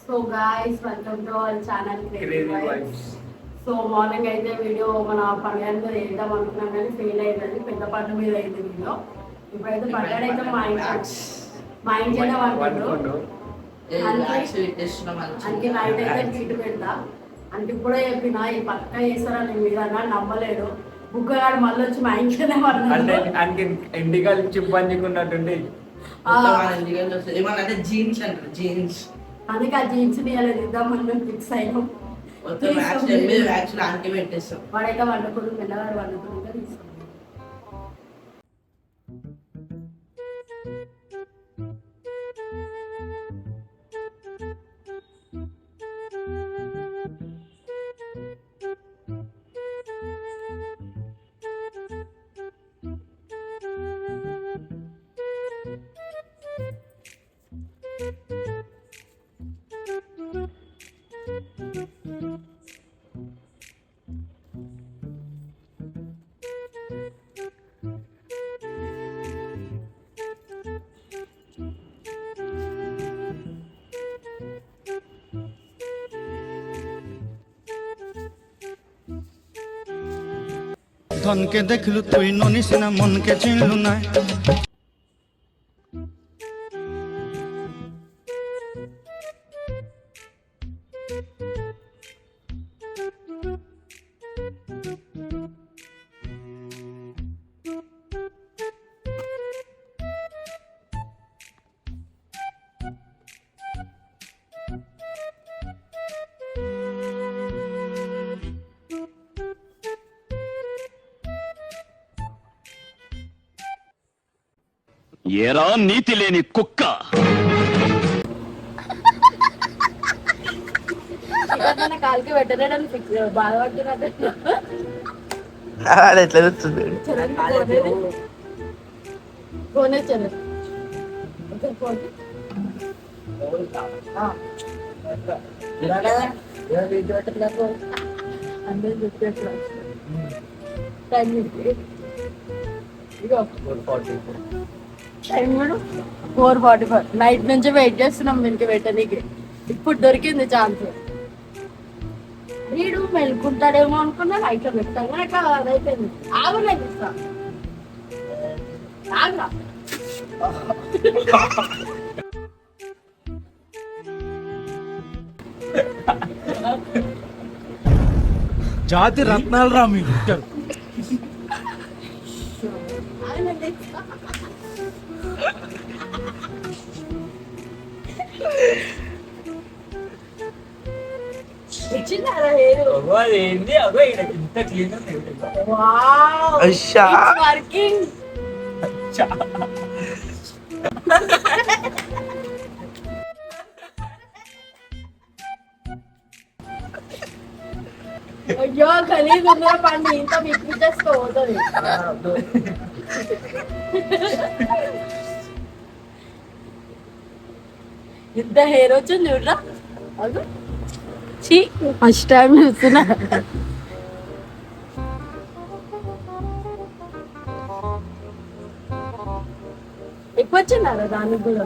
So guys welcome to our channel crazy Crazy vibes. Vibes. So morning అయితే video మన పండుగ మీద వేద్దాం అనుకున్నాం కానీ ఫెయిల్ అయిందండి. పెద్ద పండుగ మీద అయింది వీడియో. ఇప్పుడైతే పండుగ అయితే మా ఇంట్లోనే వండుకుంటారు. అందుకే నైట్ అయితే చీటు పెడతా అంటే ఇప్పుడే చెప్పిన ఈ పక్క చేస్తారని మీరు అన్నా నమ్మలేడు. బుక్కగాడు మళ్ళీ వచ్చి మా ఇంట్లోనే అంటే వండుకుంటారు. ఆయనకి ఇంటికల్ చిప్పంచుకున్నట్టుండి ఏమన్నా జీన్స్ అంటారు జీన్స్ అందుకే ఆ జీన్స్ ఇవ్వలేదు ఇద్దామని ఫిక్స్ అయినాం. ఆంటీ పెట్టేస్తాం. వాడైతే వండుకుని పిల్లవాడు వండుకుని తీసుకుంటాం. ধনকে দেখলু তুই ননিস না মনকে চিনলু না ఏరా నీతి లేని కుక్క కాలికి పెట్టలేడని ఫిక్స్ బాధపడుతున్నట్టు ఎట్లా చూస్తుంది ఫోన్ వచ్చాను ఫోన్ అందరూ చెప్పేసి టైం ఇగో టైం కూడా 4:44 నైట్ నుంచి వెయిట్ చేస్తున్నాం దీనికి పెట్టడానికి. ఇప్పుడు దొరికింది ఛాన్స్. వీడు మెలుకుంటాడేమో అనుకున్నా లైట్ లో పెట్టాం కానీ అట్లా అదైపోయింది. ఆగలేదు ఇస్తా ఆగా జాతి రత్నాలు రా మీరు ఏంది అగో ఇంత క్లీన్ వర్కింగ్ అయ్యో ఖలీజ్ ఉందా పండి ఇంత మీకు చేసుకోవద్దు. ఇంత హెయిర్ వచ్చింది చూడరా అది చీ ఫస్ట్ టైం చూస్తున్నా. ఎక్కువ వచ్చిందారా దానికి కూడా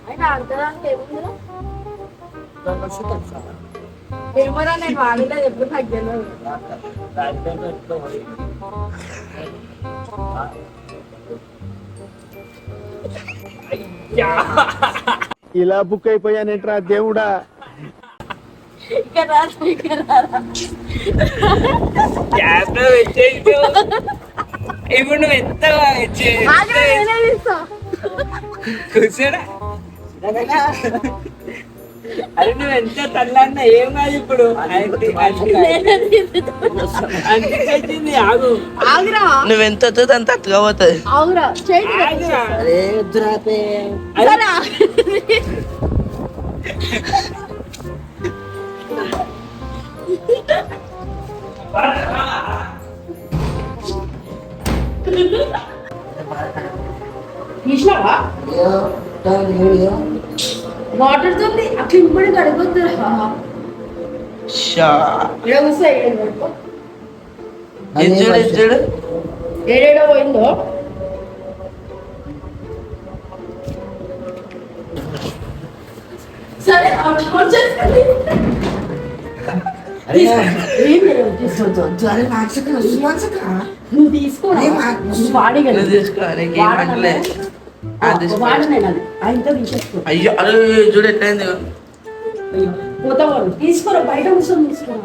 అయినా అర్థడానికి ఏముందిరా కెమెరా నేను వాడలేదు ఎప్పుడు తగ్గలేదు. ఇలా బుక్ అయిపోయానేట్రా దేవుడా. ఇక్కడ రారా ఇప్పుడు నువ్వు ఎంతగా కూర్చోడా అరే నువ్వు ఎంత తల్లన్నా ఏం కాదు ఇప్పుడు అంతకొచ్చింది ఆగు ఆగురా నువ్వెంత అంత అట్టుగా పోతుంది. ఆగురా అరే వద్దురాపే తీసినావా వాటర్ తోని అట్లా ఇంపడి కడిపోతుంది షా ఇక్కడ కూర్చో ఇచ్చాడు ఇచ్చాడు ఏడేడో పోయిందో సరే వచ్చేస్తుంది నువ్వు తీసుకో వాడి నువ్వు తీసుకో నీకేం పట్టలే ఆయనతో తీసేసుకో అయ్యో అరే చూడు ఎట్లయింది పోతావాడు తీసుకోరా బయట కూర్చొని తీసుకోరా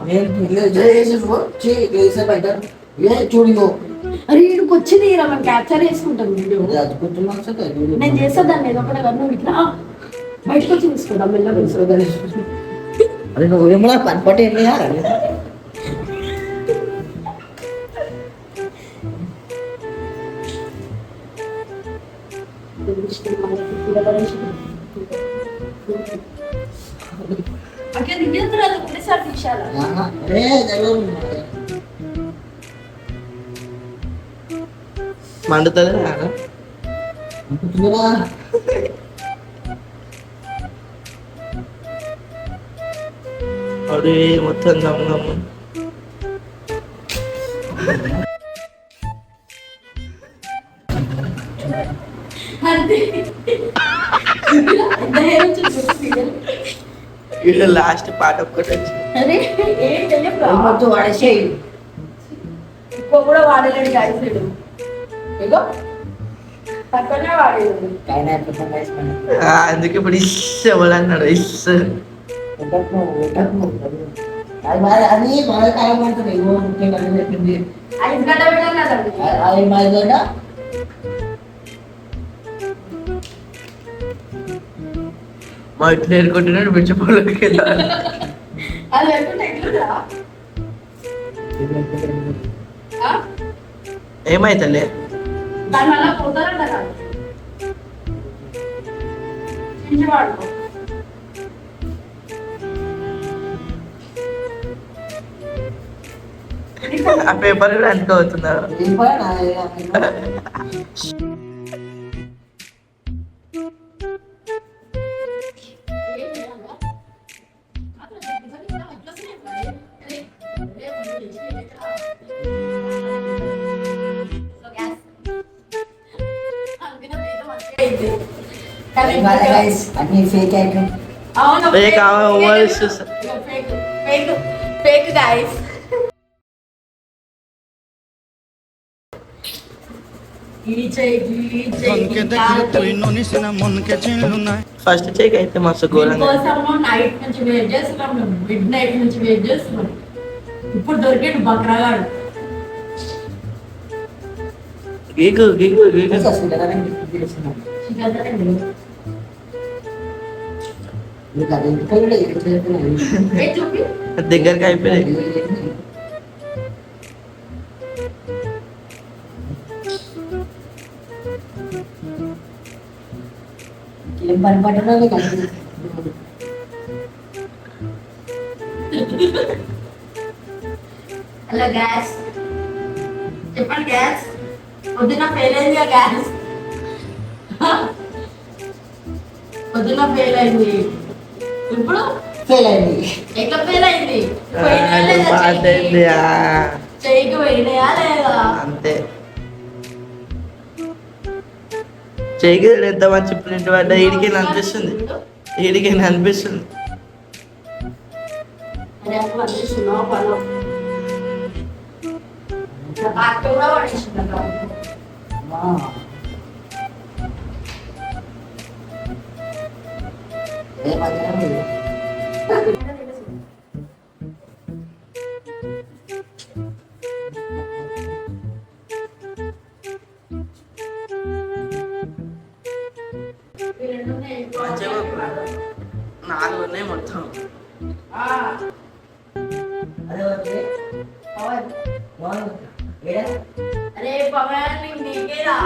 చూడు అరే ఇక్కడికి వచ్చి తీరా మనం క్యాప్చర్ చేసుకుంటాం వీడియో నేను చేస్తా దాన్ని ఏదో ఒకటి కదా నువ్వు ఇట్లా బయటకు వచ్చి తీసుకుంటాం మెల్లగా తీసుకో అరే నువ్వు ఏమన్నా పనిపట్టి ఏం అట్లా నిజంగా ఒకటేసారి తీసారా మండుతుంది అరే మొత్తం గమ్ము ఇక్కడ లాస్ట్ పాట ఒక్కటి వచ్చింది అరే ఏం తెలియదు వాడేసేయి ఎక్కువ కూడా వాడలేడు గాయసుడు ఇగో తక్కువనే వాడేది అందుకే ఇప్పుడు ఇస్ ఎవడన్నాడు ఇస్ అది బాగా కాలం పడుతుంది చెప్పింది 5 గంటల పెట్టాం కదండి అది మా మా ఇట్లా ఏరుకుంటున్నాడు బిచ్చపోలోకి వెళ్ళాలి అది లేకుంటే ఎట్లుందా ఏమైతలే దానివల్ల పోతారంట కాదు చించివాడుకో ఆ పేపర్ కూడా ఎంత అవుతున్నారు అన్ని ఫేక్ ఐటమ్ ఫేక్ ఓవర్ చూస్తా ఫేక్ గైస్ ఫస్ట్ చెక్ అయితే మస్తు ఘోరంగా నైట్ నుంచి వెయిట్ చేస్తున్నాం మిడ్ నైట్ నుంచి వెయిట్ చేస్తున్నాం ఇప్పుడు దొరికాడు బక్రాగాడు గీకు గీకు గీకు చూపి దగ్గరికి అయిపోయాయి ఏం పని పట్టడం కలిసి హలో గ్యాస్ చెప్పండి గ్యాస్ పొద్దున ఫెయిల్ అయింది గ్యాస్ పొద్దున ఫెయిల్ అయింది ఇప్పుడు ఫెయిల్ అయింది ఎట్లా ఫెయిల్ అయింది చెయ్యికి పోయినాయా లేదా అంతే చెయ్యి ఎంత మంచి ప్రింట్ పడ్డా ఈడికి అనిపిస్తుంది ఈడికి అనిపిస్తుంది అరే అప్పుడు అనిపిస్తున్నావు పనులు కూడా పడేసిందా నాలుగు ఉన్నాయి మొత్తం అరే పవన్ నీకేరా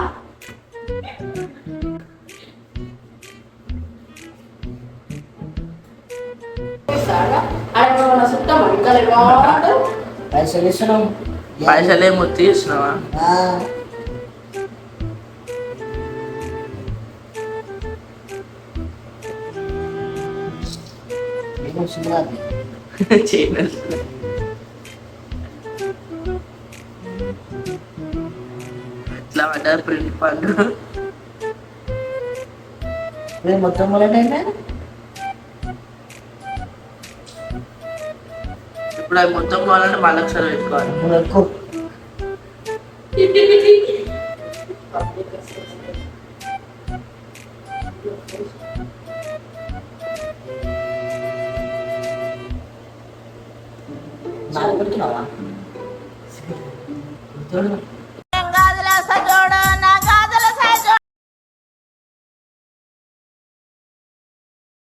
పైసలు ఇస్తున్నాం పైసలే మొత్తం ఇస్తున్నావా ఏమొస్తుంది కాదు. చైన్ ఇట్లా పడ్డారు ప్రింట్ పండు. ఇప్పుడు మొత్తం మొదలైనా ఇప్పుడు అవి మొత్తం పోవాలంటే మళ్ళీ ఒకసారి పెట్టుకోవాలి. ఎక్కువ నాకు పెడుతున్నావా?